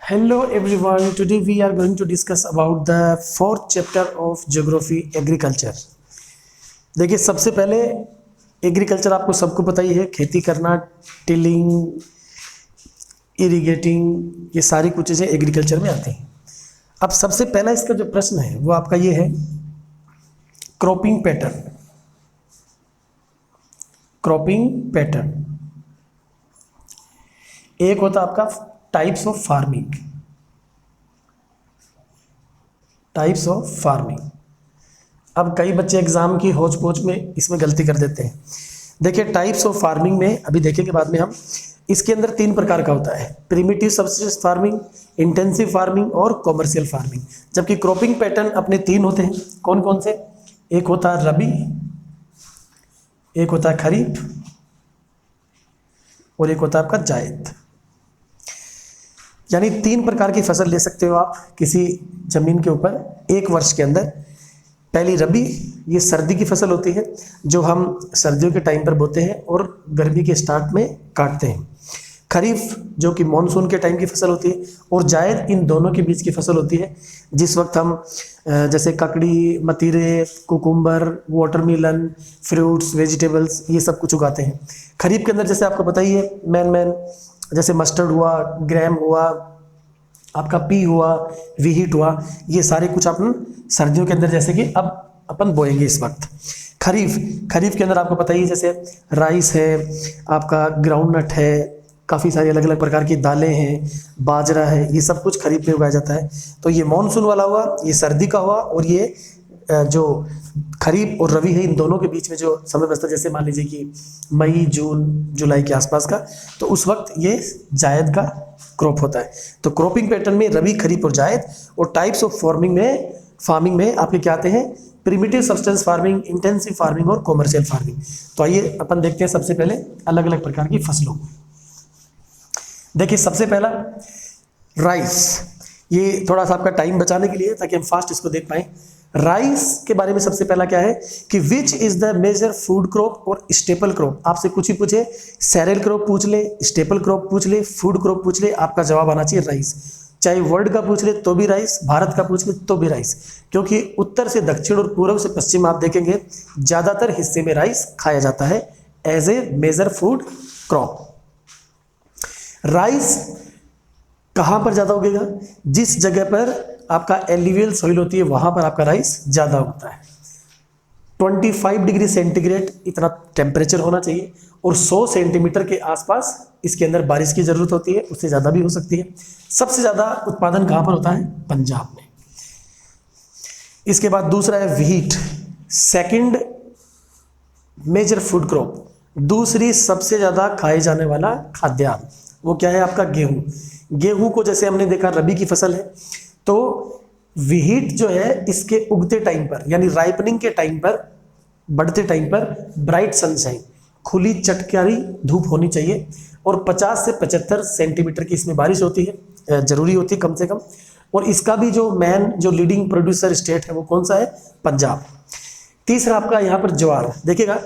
Hello everyone, today we are going to discuss about the fourth chapter of Geography Agriculture. देखिए सबसे पहले agriculture आपको सबको पता ही है, खेती करना, टिलिंग, इरिगेटिंग, ये सारी कुछ चीज़ें एग्रीकल्चर में आती हैं। अब सबसे पहला इसका जो प्रश्न है वो आपका ये है, क्रॉपिंग पैटर्न। क्रॉपिंग पैटर्न एक होता आपका types of farming. Types of farming. अब कई बच्चे एग्जाम की होच पोच में इसमें गलती कर देते हैं। देखिए टाइप्स ऑफ फार्मिंग में अभी देखेंगे बाद में हम, इसके अंदर 3 प्रकार का होता है, primitive subsistence farming, intensive farming और कॉमर्शियल फार्मिंग। जबकि क्रॉपिंग पैटर्न अपने 3 होते हैं। कौन कौन से? एक होता है रबी, एक होता है खरीफ और एक होता है आपका जायद। यानी 3 प्रकार की फसल ले सकते हो आप किसी जमीन के ऊपर एक वर्ष के अंदर। पहली रबी, ये सर्दी की फसल होती है जो हम सर्दियों के टाइम पर बोते हैं और गर्मी के स्टार्ट में काटते हैं। खरीफ जो कि मानसून के टाइम की फसल होती है, और जायद इन दोनों के बीच की फसल होती है जिस वक्त हम जैसे ककड़ी, मतीरे, कुकुम्बर, वाटरमेलन, फ्रूट्स, वेजिटेबल्स, ये सब कुछ उगाते हैं। खरीफ के अंदर जैसे आपको पता ही है, मैन जैसे मस्टर्ड हुआ, ग्रैम हुआ, आपका पी हुआ, वीट हुआ, ये सारे कुछ अपन सर्दियों के अंदर जैसे कि अब अपन बोएंगे इस वक्त। खरीफ के अंदर आपको पता ही है, जैसे राइस है, आपका ग्राउंडनट है, काफ़ी सारी अलग अलग प्रकार की दालें हैं, बाजरा है, ये सब कुछ खरीफ में उगाया जाता है। तो ये मानसून वाला हुआ, ये सर्दी का हुआ, और ये जो खरीफ और रबी है इन दोनों के बीच में जो समय बचता है, जैसे मान लीजिए कि मई, जून, जुलाई के आसपास का, तो उस वक्त ये जायद का क्रॉप होता है। तो क्रॉपिंग पैटर्न में रबी, खरीफ और जायद। और टाइप्स ऑफ फार्मिंग में आपके क्या आते हैं? Primitive substance farming, intensive farming और कॉमर्शियल फार्मिंग। तो आइए अपन देखते हैं सबसे पहले अलग अलग प्रकार की फसलों को। देखिए सबसे पहला राइस, ये थोड़ा सा आपका टाइम बचाने के लिए ताकि हम फास्ट इसको देख पाएं। राइस के बारे में सबसे पहला क्या है कि which is the major food crop और स्टेपल क्रॉप। आपसे कुछ ही पूछे, सैरेल क्रॉप पूछ ले, स्टेपल क्रॉप पूछ ले, फूड क्रॉप पूछ ले, आपका जवाब आना चाहिए राइस। चाहे वर्ल्ड का पूछ ले तो भी राइस, भारत का पूछ ले तो भी राइस, क्योंकि उत्तर से दक्षिण और पूर्व से पश्चिम आप देखेंगे ज्यादातर हिस्से में राइस खाया जाता है as a major food crop. Rice कहाँ पर ज़्यादा उगेगा? जिस जगह पर आपका एल्यूवियल सॉइल होती है वहाँ पर आपका राइस ज़्यादा उगता है। 25 डिग्री सेंटीग्रेड इतना टेम्परेचर होना चाहिए, और 100 सेंटीमीटर के आसपास इसके अंदर बारिश की ज़रूरत होती है, उससे ज़्यादा भी हो सकती है। सबसे ज़्यादा उत्पादन कहाँ पर होता है? पंजाब में। इसके बाद दूसरा है wheat, second major food crop, दूसरी सबसे ज़्यादा खाए जाने वाला खाद्यान्न, वो क्या है? आपका गेहूँ। गेहूं को जैसे हमने देखा रबी की फसल है, तो व्हीट जो है इसके उगते टाइम पर, यानी राइपनिंग के टाइम पर, बढ़ते टाइम पर ब्राइट सनशाइन, खुली चटकारी धूप होनी चाहिए, और 50 से 75 सेंटीमीटर की इसमें बारिश होती है, जरूरी होती है कम से कम। और इसका भी जो लीडिंग प्रोड्यूसर स्टेट है वो कौन सा है? पंजाब। तीसरा आपका यहाँ पर ज्वार, देखिएगा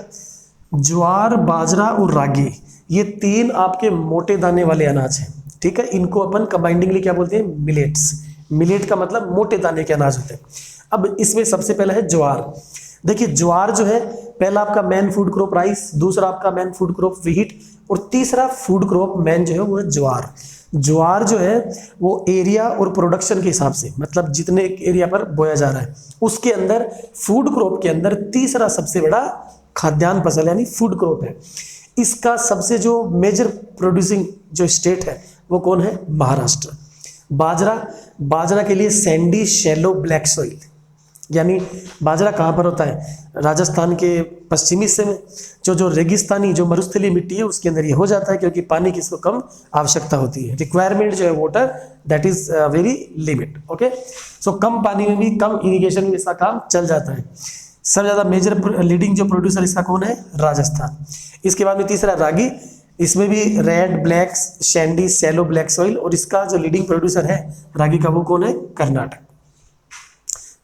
ज्वार, बाजरा और रागी, ये 3 आपके मोटे दाने वाले अनाज हैं, ठीक है। इनको अपन कंबाइंडिंगली क्या बोलते हैं? मिलेट्स। मिलेट का मतलब मोटे दाने के अनाज होते हैं। अब इसमें सबसे पहला है ज्वार। देखिए ज्वार जो है, पहला आपका मैन फूड क्रॉप राइस, दूसरा आपका मैन फूड क्रॉप व्हीट, और तीसरा फूड क्रॉप मैन जो है वो है ज्वार। ज्वार जो है वो एरिया और प्रोडक्शन के हिसाब से, मतलब जितने एरिया पर बोया जा रहा है उसके अंदर, फूड क्रॉप के अंदर तीसरा सबसे बड़ा खाद्यान्न फसल यानी फूड क्रॉप है। इसका सबसे जो मेजर प्रोड्यूसिंग जो स्टेट है वो कौन है? महाराष्ट्र। बाजरा के लिए सैंडी शैलो ब्लैक सॉइल, यानी बाजरा कहाँ पर होता है? राजस्थान के पश्चिमी हिस्से में, जो रेगिस्तानी जो मरुस्थलीय मिट्टी है उसके अंदर ये हो जाता है, क्योंकि पानी की इसको कम आवश्यकता होती है। रिक्वायरमेंट जो है water, that is very limit. Okay, so कम पानी में भी, कम इरिगेशन में इसका काम चल जाता है। सबसे ज़्यादा मेजर लीडिंग जो प्रोड्यूसर इसका कौन है? राजस्थान। इसके बाद में तीसरा रागी, इसमें भी red, black, sandy, shallow black soil, और इसका जो लीडिंग प्रोड्यूसर है रागी का वो कौन है? कर्नाटक।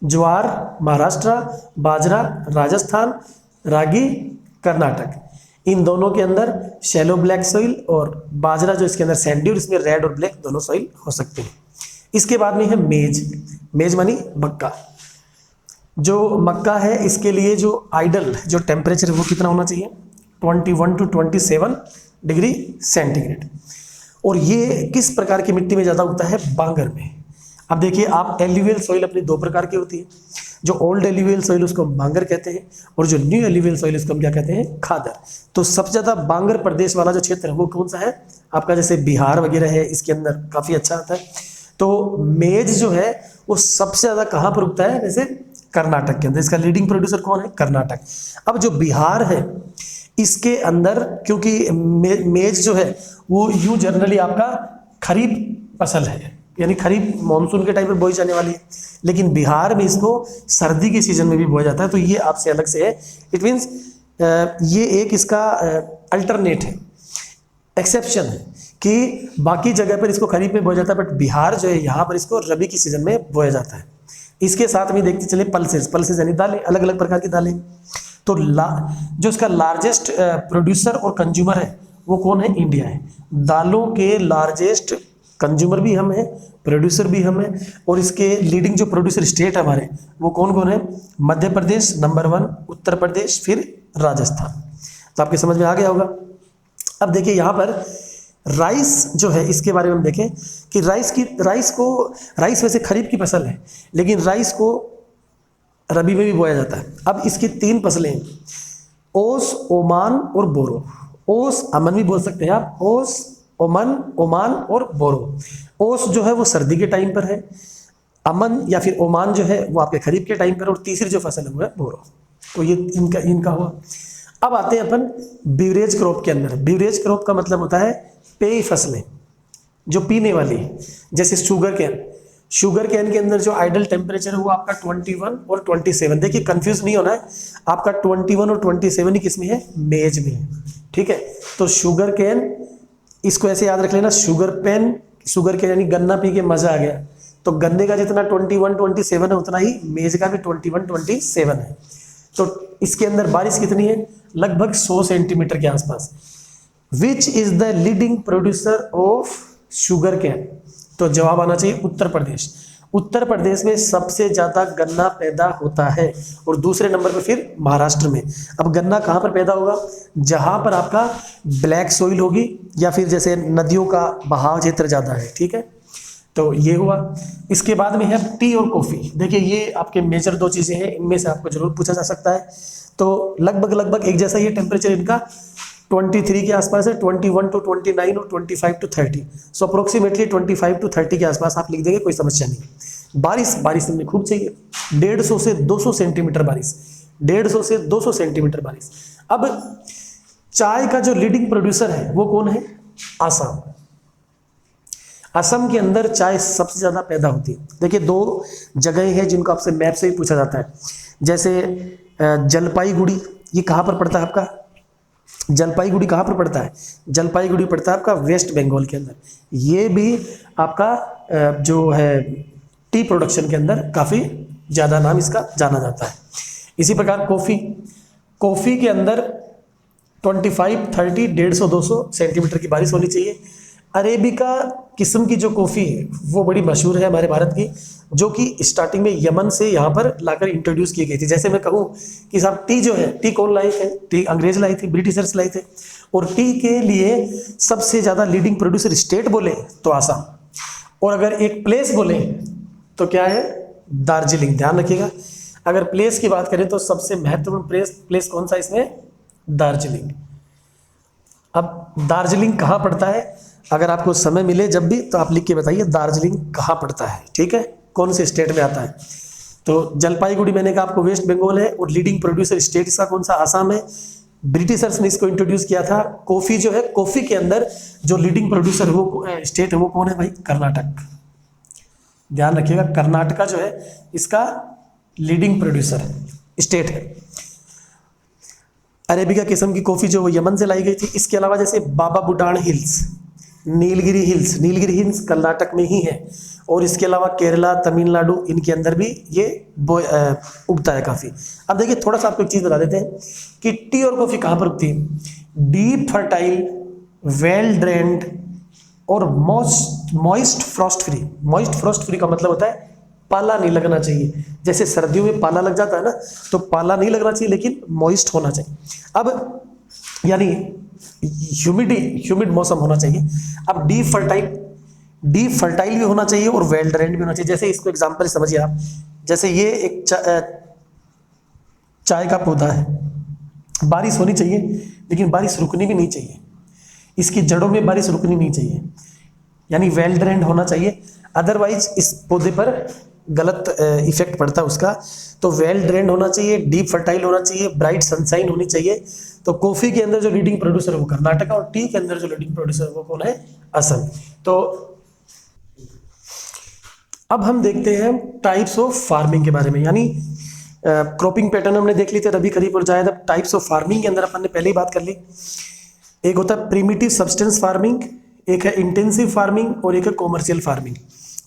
ज्वार महाराष्ट्र, बाजरा राजस्थान, रागी कर्नाटक। इन दोनों के अंदर शैलो ब्लैक सॉइल, और बाजरा जो इसके अंदर सैंडी, और इसमें रेड और ब्लैक दोनों सॉइल हो सकते हैं। इसके बाद में है मेज। मेज मानी मक्का। जो मक्का है इसके लिए जो आइडल जो टेम्परेचर है वो कितना होना चाहिए, 21 to 27 डिग्री सेंटीग्रेड। और ये किस प्रकार की मिट्टी में ज़्यादा उगता है, बांगर में। अब देखिए आप एल्यूवियल सॉइल अपनी दो प्रकार की होती है, जो ओल्ड एल्यूवियल सॉइल उसको हम बांगर कहते हैं, और जो न्यू एल्यूवियल सॉइल उसको हम क्या कहते हैं, खादर। तो सबसे ज़्यादा बांगर प्रदेश वाला जो क्षेत्र है वो कौन सा है आपका, जैसे बिहार वगैरह है, इसके अंदर काफ़ी अच्छा आता है। तो मेज जो है वो सबसे ज़्यादा कहाँ पर उगता है, जैसे कर्नाटक के अंदर। इसका लीडिंग प्रोड्यूसर कौन है, कर्नाटक। अब जो बिहार है इसके अंदर, क्योंकि मेज जो है वो यूँ जनरली आपका खरीफ फसल है, यानी खरीफ मानसून के टाइम पर बोई जाने वाली है, लेकिन बिहार में इसको सर्दी के सीजन में भी बोया जाता है। तो ये आपसे अलग से है। इट मीन्स ये एक इसका अल्टरनेट है, एक्सेप्शन है कि बाकी जगह पर इसको खरीफ में बोया जाता है, बट बिहार जो है यहाँ पर इसको रबी की सीजन में बोया जाता है। इसके साथ में देखते चले पल्सेस। पल्सेस यानी दालें, अलग अलग प्रकार की दालें। तो जो इसका लार्जेस्ट प्रोड्यूसर और कंज्यूमर है वो कौन है, इंडिया है। दालों के लार्जेस्ट कंज्यूमर भी हम हैं, प्रोड्यूसर भी हम हैं। और इसके लीडिंग जो प्रोड्यूसर स्टेट हमारे वो कौन कौन है, मध्य प्रदेश नंबर 1, उत्तर प्रदेश, फिर राजस्थान। तो आपके समझ में आ गया होगा। अब देखिए यहाँ पर राइस जो है इसके बारे में हम देखें कि राइस वैसे खरीफ की फसल है, लेकिन राइस को रबी में भी बोया जाता है। अब इसकी 3 फसलें हैं, ओस, ओमान और बोरो। ओस, अमन भी बोल सकते हैं आप, ओस, ओमान और बोरो। ओस जो है वो सर्दी के टाइम पर है, अमन या फिर ओमान जो है वो आपके खरीफ के टाइम पर, और तीसरी जो फसल है वो है बोरो। तो ये इनका हुआ। अब आते हैं अपन बीवरेज क्रॉप के अंदर। बीवरेज क्रॉप का मतलब होता है पेय फसलें, जो पीने वाली, जैसे शुगर कैन। शुगर कैन के अंदर जो आइडल टेम्परेचर है वो आपका 21 और 27। देखिए कंफ्यूज नहीं होना है, आपका 21 और 27 ही किस में है, मेज में है। ठीक है, तो शुगर कैन, इसको ऐसे याद रख लेना, शुगर कैन यानी गन्ना पी के मजा आ गया। तो गन्ने का जितना 21 27 है उतना ही मेज का भी 21 27 है। तो इसके अंदर बारिश कितनी है, लगभग 100 सेंटीमीटर के आसपास। विच is the leading producer of sugar cane. तो जवाब आना चाहिए उत्तर प्रदेश। उत्तर प्रदेश में सबसे ज्यादा गन्ना पैदा होता है, और दूसरे नंबर पर फिर महाराष्ट्र में। अब गन्ना कहाँ पर पैदा होगा, जहां पर आपका ब्लैक सोइल होगी, या फिर जैसे नदियों का बहाव क्षेत्र ज्यादा है। ठीक है, तो ये हुआ। इसके बाद में है टी और कॉफ़ी। देखिए ये आपके मेजर 2 चीज़ें हैं, इनमें से आपको जरूर पूछा जा सकता है। तो लगभग एक जैसा ही टेम्परेचर इनका 23 के आसपास है, 21 to 29 और 25 to 30। सो अप्रोक्सीमेटली 25 to 30 के आसपास आप लिख देंगे, कोई समस्या नहीं। बारिश हमें खूब चाहिए, 150 से 200 सेंटीमीटर बारिश, 150 से 200 सेंटीमीटर बारिश। अब चाय का जो लीडिंग प्रोड्यूसर है वो कौन है, आसाम। असम के अंदर चाय सबसे ज़्यादा पैदा होती है। देखिए 2 जगह हैं जिनको आपसे मैप से ही पूछा जाता है, जैसे जलपाईगुड़ी, ये कहाँ पर पड़ता है आपका, जलपाईगुड़ी कहाँ पर पड़ता है, जलपाईगुड़ी पड़ता है आपका वेस्ट बंगाल के अंदर। ये भी आपका जो है टी प्रोडक्शन के अंदर काफ़ी ज़्यादा नाम इसका जाना जाता है। इसी प्रकार कॉफ़ी के अंदर 25, 30, 150, 200 सेंटीमीटर की बारिश होनी चाहिए। अरेबिका किस्म की जो कॉफ़ी है वो बड़ी मशहूर है हमारे भारत की, जो कि स्टार्टिंग में यमन से यहाँ पर लाकर इंट्रोड्यूस की गई थी। जैसे मैं कहूँ कि साहब टी जो है, टी कौन लाए थे, टी अंग्रेज लाए थे, ब्रिटिशर्स लाए थे। और टी के लिए सबसे ज़्यादा लीडिंग प्रोड्यूसर स्टेट बोले तो आसाम, और अगर एक प्लेस बोले तो क्या है, दार्जिलिंग। ध्यान रखिएगा, अगर प्लेस की बात करें तो सबसे महत्वपूर्ण प्लेस कौन सा इसमें, दार्जिलिंग। अब दार्जिलिंग कहाँ पड़ता है, अगर आपको समय मिले जब भी तो आप लिख के बताइए दार्जिलिंग कहाँ पड़ता है। ठीक है, कौन से स्टेट में आता है। तो जलपाईगुड़ी मैंने कहा आपको वेस्ट बंगाल है, और लीडिंग प्रोड्यूसर स्टेट इसका कौन सा, आसाम है। ब्रिटिशर्स ने इसको इंट्रोड्यूस किया था। कॉफ़ी जो है, कॉफ़ी के अंदर जो लीडिंग प्रोड्यूसर वो स्टेट है वो कौन है भाई, कर्नाटक। ध्यान रखिएगा, कर्नाटका जो है इसका लीडिंग प्रोड्यूसर स्टेट है। अरेबिका किस्म की कॉफ़ी जो वो यमन से लाई गई थी। इसके अलावा जैसे बाबा बुडान हिल्स, नीलगिरी हिल्स कर्नाटक में ही है, और इसके अलावा केरला, तमिलनाडु, इनके अंदर भी ये उगता है काफ़ी। अब देखिए थोड़ा सा आपको एक चीज़ बता देते हैं कि टी और कॉफ़ी कहाँ पर उगती है। डीप फर्टाइल, वेल ड्रेन्ड और moist Frost free. Moist Frost free का मतलब होता है पाला नहीं लगना चाहिए। जैसे सर्दियों में पाला लग जाता है ना, तो पाला नहीं लगना चाहिए लेकिन मॉइस्ट होना चाहिए। अब यानी ह्यूमिड मौसम होना चाहिए। अब डीप फर्टाइल भी होना चाहिए और वेल ड्रेन्ड भी होना चाहिए। जैसे इसको एग्जांपल समझिए आप, जैसे ये एक चाय का पौधा है, बारिश होनी चाहिए लेकिन बारिश रुकनी भी नहीं चाहिए, इसकी जड़ों में बारिश रुकनी नहीं चाहिए, यानी वेल ड्रेन्ड होना चाहिए, अदरवाइज इस पौधे पर गलत इफेक्ट पड़ता है उसका। तो वेल ड्रेन्ड होना चाहिए, डीप फर्टाइल होना चाहिए, ब्राइट सनशाइन होनी चाहिए। तो कॉफी के अंदर जो लीडिंग प्रोड्यूसर है वो कर्नाटका, और टी के अंदर जो लीडिंग प्रोड्यूसर है वो कौन है? असम। तो अब हम देखते हैं टाइप्स ऑफ फार्मिंग के बारे में, यानी क्रॉपिंग पैटर्न हमने देख ली थी रबी खरीफ और जायद। अब टाइप्स ऑफ फार्मिंग के अंदर अपन ने पहले ही बात कर ली। एक होता है प्रीमिटिव सब्सटेंस फार्मिंग, एक है इंटेंसिव फार्मिंग और एक है कॉमर्शियल फार्मिंग।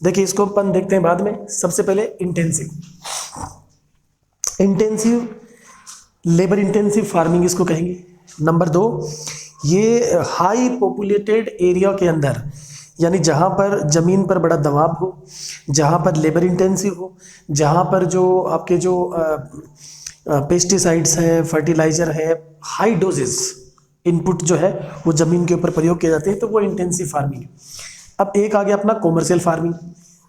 देखिए इसको अपन देखते हैं बाद में। सबसे पहले इंटेंसिव लेबर इंटेंसिव फार्मिंग इसको कहेंगे। नंबर 2, ये हाई पॉपुलेटेड एरिया के अंदर, यानी जहाँ पर ज़मीन पर बड़ा दबाव हो, जहाँ पर लेबर इंटेंसिव हो, जहाँ पर जो आपके जो पेस्टिसाइड्स हैं, फर्टिलाइज़र है, हाई डोजेस इनपुट जो है वो ज़मीन के ऊपर प्रयोग किए जाते हैं, तो वो इंटेंसिव फार्मिंग है। अब एक आ गया अपना कॉमर्शियल फार्मिंग।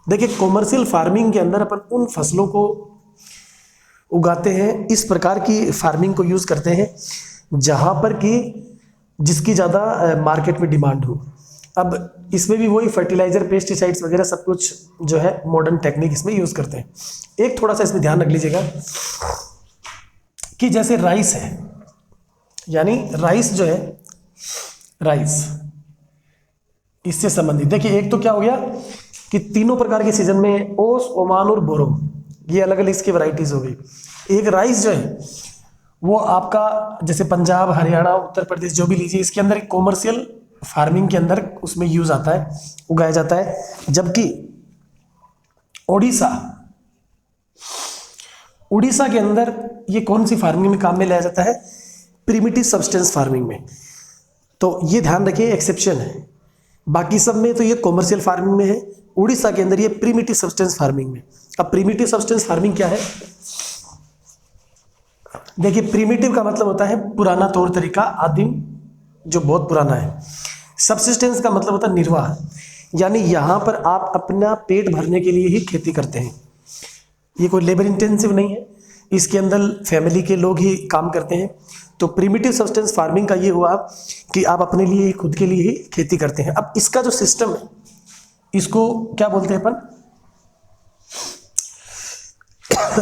देखिए कॉमर्शियल फार्मिंग के अंदर अपन उन फसलों को उगाते हैं, इस प्रकार की फार्मिंग को यूज़ करते हैं जहाँ पर कि जिसकी ज़्यादा मार्केट में डिमांड हो। अब इसमें भी वही फर्टिलाइज़र, पेस्टिसाइड्स वगैरह सब कुछ जो है मॉडर्न टेक्निक इसमें यूज़ करते हैं। एक थोड़ा सा इसमें ध्यान रख लीजिएगा कि जैसे राइस है, यानी राइस जो है, राइस इससे संबंधित देखिए, एक तो क्या हो गया कि तीनों प्रकार के सीजन में ओस, ओमान और बोरो, ये अलग अलग इसकी वैरायटीज हो गई। एक राइस जो है वो आपका जैसे पंजाब, हरियाणा, उत्तर प्रदेश जो भी लीजिए, इसके अंदर एक कॉमर्शियल फार्मिंग के अंदर उसमें यूज आता है, उगाया जाता है। जबकि उड़ीसा के अंदर ये कौन सी फार्मिंग में काम में लाया जाता है? प्रीमिटिव सब्सटेंस फार्मिंग में। तो ये ध्यान रखिए, एक्सेप्शन है, बाकी सब में तो ये कॉमर्शियल फार्मिंग में है, उड़ीसा के अंदर ये प्रीमिटिव सब्सटेंस फार्मिंग में। अब प्रीमिटिव सब्सटेंस फार्मिंग क्या है? देखिए प्रीमिटिव का मतलब होता है पुराना तौर तरीका, आदिम, जो बहुत पुराना है। सब्सिस्टेंस का मतलब होता है निर्वाह, यानी यहाँ पर आप अपना पेट भरने के लिए ही खेती करते हैं, ये कोई लेबर इंटेंसिव नहीं है, इसके अंदर फैमिली के लोग ही काम करते हैं। तो प्रीमिटिव सब्सटेंस फार्मिंग का ये हुआ कि आप अपने लिए, खुद के लिए ही खेती करते हैं। अब इसका जो सिस्टम है इसको क्या बोलते हैं अपन?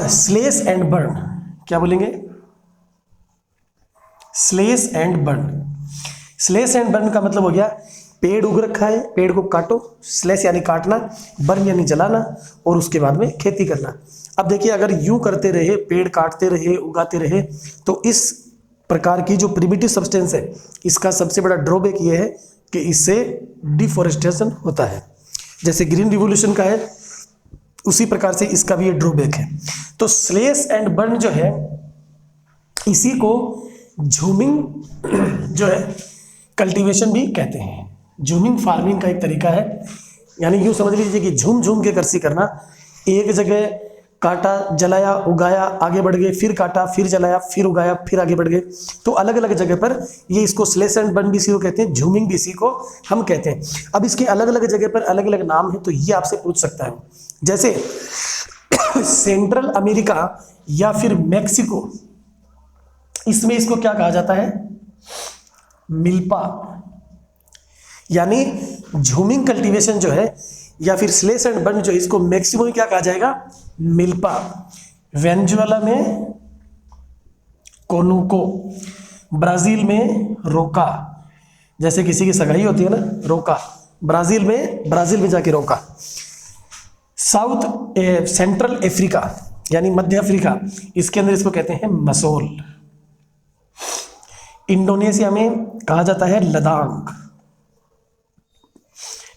Slash and burn. क्या बोलेंगे? Slash and burn. Slash and burn का मतलब हो गया पेड़ उग रखा है, पेड़ को काटो, स्लेश यानी काटना, बर्न यानी जलाना, और उसके बाद में खेती करना। अब देखिए अगर यूं करते रहे, पेड़ काटते रहे, उगाते रहे, तो इस प्रकार की जो प्रिमिटिव सब्सटेंस है इसका सबसे बड़ा ड्रॉबैक ये है कि इससे डिफॉरेस्टेशन होता है। जैसे ग्रीन रिवॉल्यूशन का है उसी प्रकार से इसका भी ये ड्रॉबैक है। तो स्लेश एंड बर्न जो है इसी को झूमिंग जो है कल्टीवेशन भी कहते हैं। झूमिंग फार्मिंग का एक तरीका है, यानी यूँ समझ लीजिए कि झूम झूम के कृषि करना, एक जगह काटा, जलाया, उगाया, आगे बढ़ गए, फिर काटा, फिर जलाया, फिर उगाया, फिर आगे बढ़ गए। तो अलग अलग जगह पर ये इसको स्लेश एंड बर्न भी इसी को कहते हैं, झूमिंग भी इसी को हम कहते हैं। अब इसके अलग अलग जगह पर अलग अलग नाम है, तो ये आपसे पूछ सकता है। जैसे सेंट्रल अमेरिका या फिर मैक्सिको, इसमें इसको क्या कहा जाता है? मिल्पा। यानी झूमिंग कल्टीवेशन जो है या फिर स्लेश एंड बर्न जो है, इसको मैक्सिमो में क्या कहा जाएगा? मिल्पा। वेनेजुएला में कोनुको, ब्राजील में रोका, जैसे किसी की सगाई होती है ना, रोका, ब्राजील में जाके रोका। साउथ सेंट्रल अफ्रीका यानी मध्य अफ्रीका, इसके अंदर इसको कहते हैं मसोल। इंडोनेशिया में कहा जाता है लदांग।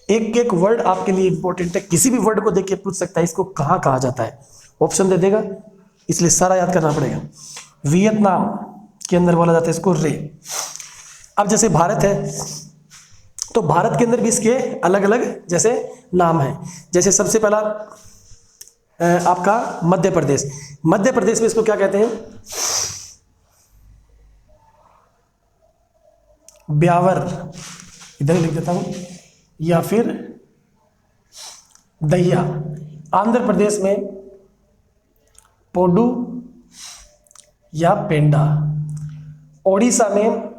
एक एक वर्ड आपके लिए इंपॉर्टेंट है, किसी भी वर्ड को देख के पूछ सकता है इसको कहाँ कहा जाता है, ऑप्शन दे देगा, इसलिए सारा याद करना पड़ेगा। वियतनाम के अंदर बोला जाता है इसको रे। अब जैसे भारत है, तो भारत के अंदर भी इसके अलग अलग जैसे नाम है। जैसे सबसे पहला आपका मध्य प्रदेश। मध्य प्रदेश में इसको क्या कहते हैं? ब्यावर, इधर लिख देता हूं, या फिर दहिया। आंध्र प्रदेश में पोडू या पेंडा। ओडिशा में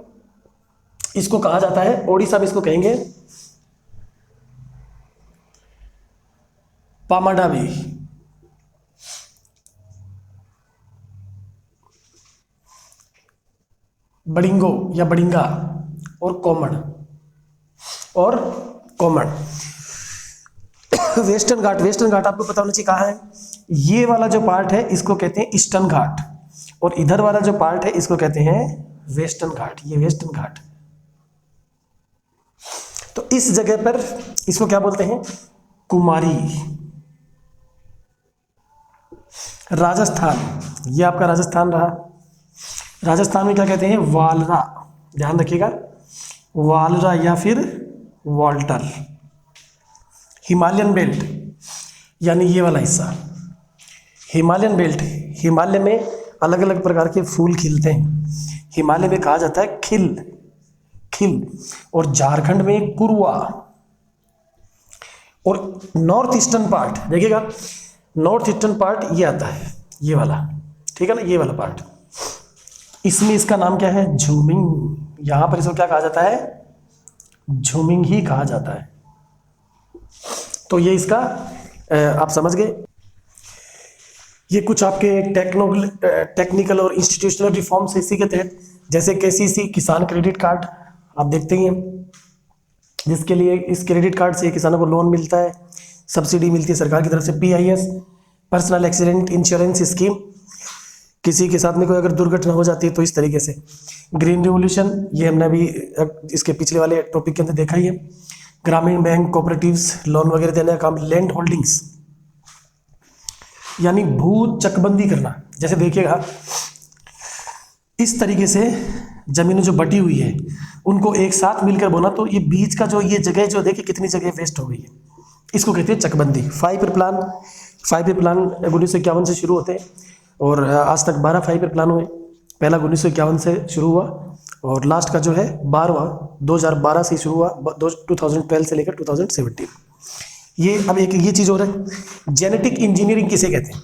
इसको कहा जाता है, ओडिशा में इसको कहेंगे पामाडावी। बड़िंगो या बड़िंगा और कोमड़ और कोमड़। वेस्टर्न घाट, वेस्टर्न घाट आपको पता होना चाहिए कहाँ है। ये वाला जो पार्ट है इसको कहते हैं ईस्टर्न घाट, और इधर वाला जो पार्ट है इसको कहते हैं वेस्टर्न घाट। ये वेस्टर्न घाट। तो इस जगह पर इसको क्या बोलते हैं? कुमारी। राजस्थान, ये आपका राजस्थान रहा। राजस्थान में क्या कहते हैं? वालरा, ध्यान रखिएगा, वालरा या फिर वॉल्टर। हिमालयन बेल्ट यानी ये वाला हिस्सा, हिमालयन बेल्ट। हिमालय में अलग अलग प्रकार के फूल खिलते हैं। हिमालय में कहा जाता है खिल, खिल। और झारखंड में कुरुआ। और नॉर्थ ईस्टर्न पार्ट देखिएगा, नॉर्थ ईस्टर्न पार्ट ये आता है, ये वाला, ठीक है ना, ये वाला पार्ट। इसमें इसका नाम क्या है? झूमिंग। यहां पर इसको क्या कहा जाता है? झूमिंग ही कहा जाता है। तो ये इसका आप समझ गए। ये कुछ आपके टेक्निकल और इंस्टीट्यूशनल रिफॉर्म्स इसी के तहत, जैसे केसीसी किसान क्रेडिट कार्ड आप देखते ही हैं, जिसके लिए इस क्रेडिट कार्ड से किसानों को लोन मिलता है, सब्सिडी मिलती है सरकार की तरफ से। PIS personal accident insurance scheme, किसी के साथ में कोई अगर दुर्घटना हो जाती है तो इस तरीके से। ग्रीन रिवोल्यूशन, ये हमने अभी इसके पिछले वाले टॉपिक के अंदर देखा ही है। ग्रामीण बैंक कोऑपरेटिव्स लोन वगैरह देने का काम। लैंड होल्डिंग्स यानी भू चकबंदी करना। जैसे देखिएगा इस तरीके से जमीनें जो बटी हुई है उनको एक साथ मिलकर बोना, तो ये बीच का जो ये जगह जो देखिए कितनी जगह वेस्ट हो गई है, इसको कहते हैं चकबंदी। 5 ईयर प्लान 1951 से शुरू होते हैं और आज तक 12 5 ईयर प्लान हुए। पहला 1951 से शुरू हुआ और लास्ट का जो है 12वां 2012 से शुरू हुआ, 2012 से लेकर 2017। ये अब एक ये चीज़ हो रहा है, जेनेटिक इंजीनियरिंग किसे कहते हैं?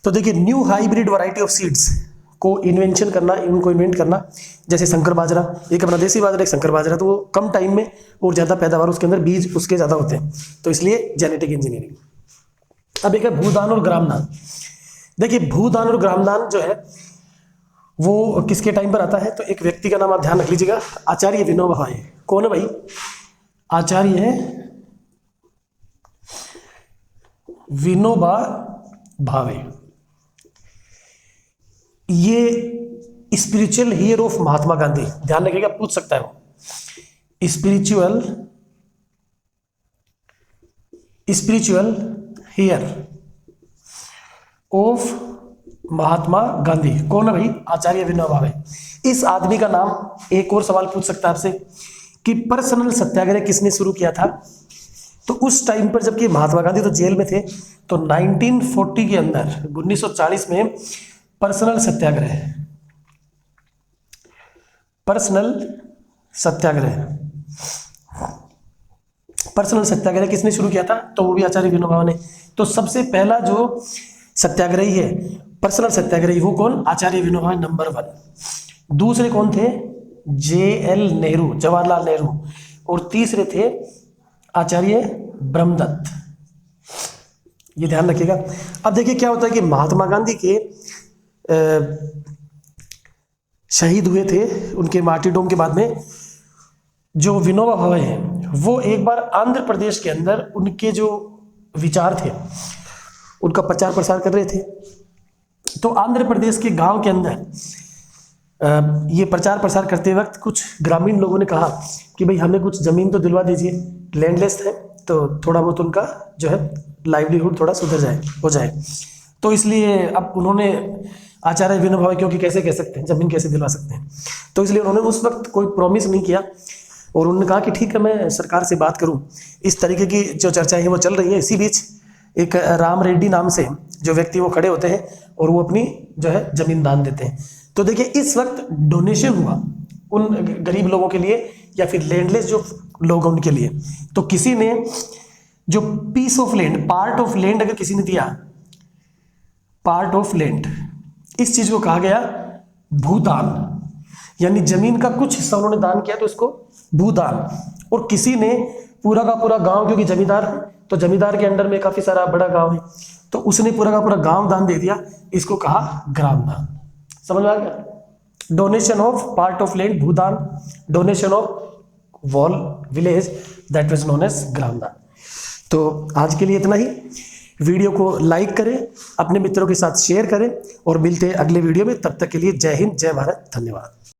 तो देखिए new hybrid variety of seeds को इन्वेंशन करना, उनको इन्वेंट करना। जैसे शंकर बाजरा, एक अपना देसी बाजरा, एक शंकर बाजरा, तो वो कम टाइम में और ज़्यादा पैदावार, उसके अंदर बीज उसके ज़्यादा होते हैं, तो इसलिए जेनेटिक इंजीनियरिंग। अब एक है भूदान और ग्रामदान। देखिए भूदान और ग्रामदान जो है वो किसके टाइम पर आता है? तो एक व्यक्ति का नाम आप ध्यान रख लीजिएगा, आचार्य विनोबा भावे। कौन है भाई? आचार्य है विनोबा भावे। ये spiritual hero of Mahatma Gandhi, ध्यान रखिएगा, पूछ सकता है वो। Spiritual hear of Mahatma Gandhi. कौन है भाई? आचार्य विनोबा भावे। इस आदमी का नाम, एक और सवाल पूछ सकता है आपसे कि पर्सनल सत्याग्रह किसने शुरू किया था? तो उस टाइम पर जबकि महात्मा गांधी तो जेल में थे, तो 1940 के अंदर 1940 में पर्सनल सत्याग्रह, पर्सनल सत्याग्रह किसने शुरू किया था? तो वो भी आचार्य विनोबा भावे ने। तो सबसे पहला जो सत्याग्रही है पर्सनल सत्याग्रही, वो कौन? आचार्य विनोबा भावे, नंबर 1। दूसरे कौन थे? JL नेहरू, जवाहरलाल नेहरू। और तीसरे थे आचार्य ब्रह्मदत्त। ये ध्यान रखिएगा। अब देखिए क्या होता है कि महात्मा गांधी के शहीद हुए थे, उनके मार्टीडोम के बाद में जो विनोबा भावे हैं वो एक बार आंध्र प्रदेश के अंदर उनके जो विचार थे उनका प्रचार प्रसार कर रहे थे। तो आंध्र प्रदेश के गांव के अंदर ये प्रचार प्रसार करते वक्त कुछ ग्रामीण लोगों ने कहा कि भाई हमें कुछ ज़मीन तो दिलवा दीजिए, लैंडलेस है, तो थोड़ा बहुत उनका जो है लाइवलीहुड थोड़ा सुधर जाए, हो जाए। तो इसलिए अब उन्होंने आचार्य विनोबा भावे, क्योंकि कैसे कह सकते हैं, ज़मीन कैसे दिलवा सकते हैं, तो इसलिए उन्होंने उस वक्त कोई प्रॉमिस नहीं किया। और उन्होंने कहा कि ठीक है, मैं सरकार से बात करूं। इस तरीके की जो चर्चाएं हैं वो चल रही है। इसी बीच एक राम रेड्डी नाम से जो व्यक्ति वो खड़े होते हैं और वो अपनी जो है जमीन दान देते हैं। तो देखिए, इस वक्त डोनेशन हुआ उन गरीब लोगों के लिए या फिर लैंडलेस जो लोग हैं उनके लिए। तो किसी ने जो piece of land, part of land अगर किसी ने दिया, पार्ट ऑफ लैंड, इस चीज को कहा गया भूदान। यानी जमीन का कुछ हिस्सा उन्होंने दान किया तो इसको भूदान। और किसी ने पूरा का पूरा गांव, क्योंकि जमींदार है तो जमींदार के अंडर में काफी सारा बड़ा गांव है, तो उसने पूरा का पूरा गांव दान दे दिया, इसको कहा ग्राम दान। समझ में आ गया? Donation of part of land Bhoodan, donation of whole village that was known as Gramdan. तो आज के लिए इतना ही। वीडियो को लाइक करें, अपने मित्रों के साथ शेयर करें और मिलते हैं अगले वीडियो में। तब तक के लिए जय हिंद, जय भारत, धन्यवाद।